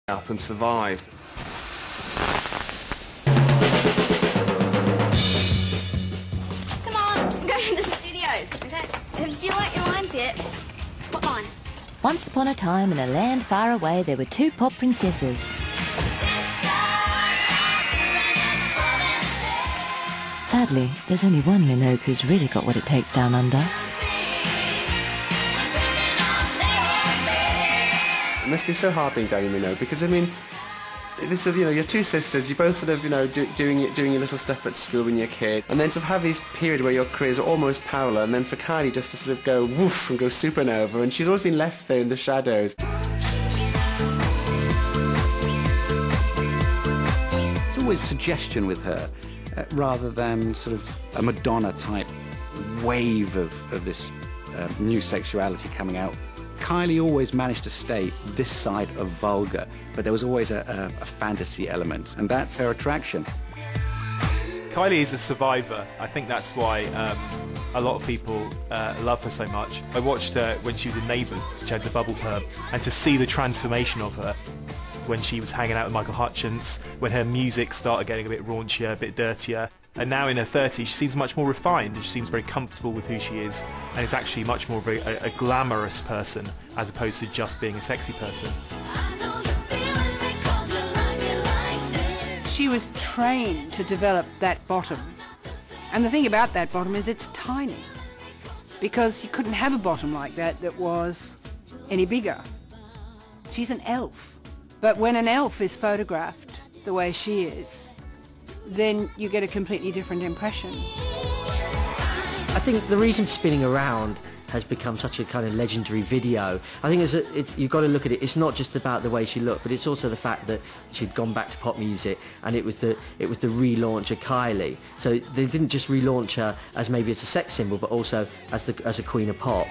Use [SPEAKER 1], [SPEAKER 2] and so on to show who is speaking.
[SPEAKER 1] up and survived.
[SPEAKER 2] Come on, I'm going to the studios. Okay? Have you learnt your lines yet? What lines?
[SPEAKER 3] Once upon a time, in a land far away, there were two pop princesses. Sadly, there's only one Minogue who's really got what it takes down under.
[SPEAKER 1] It must be so hard being Danny Minogue because, I mean, this sort of, you're two sisters, you both sort of, doing your little stuff at school when you're a kid, and then sort of have these periods where your careers are almost parallel, and then for Kylie just to sort of go woof and go supernova, and she's always been left there in the shadows.
[SPEAKER 4] It's always suggestion with her, rather than sort of a Madonna-type wave of this new sexuality coming out. Kylie always managed to stay this side of vulgar, but there was always a fantasy element, and that's her attraction.
[SPEAKER 5] Kylie is a survivor. I think that's why a lot of people love her so much. I watched her when she was in Neighbours, she had the bubble perm, and to see the transformation of her when she was hanging out with Michael Hutchence, when her music started getting a bit raunchier, a bit dirtier. And now in her 30s, she seems much more refined, she seems very comfortable with who she is, and is actually much more of a glamorous person, as opposed to just being a sexy person.
[SPEAKER 6] She was trained to develop that bottom, and the thing about that bottom is it's tiny, because you couldn't have a bottom like that that was any bigger. She's an elf, but when an elf is photographed the way she is, then you get a completely different impression.
[SPEAKER 7] I think the reason Spinning Around has become such a kind of legendary video, I think you've got to look at it, it's not just about the way she looked, but it's also the fact that she'd gone back to pop music, and it was the relaunch of Kylie. So they didn't just relaunch her as maybe as a sex symbol, but also as a queen of pop.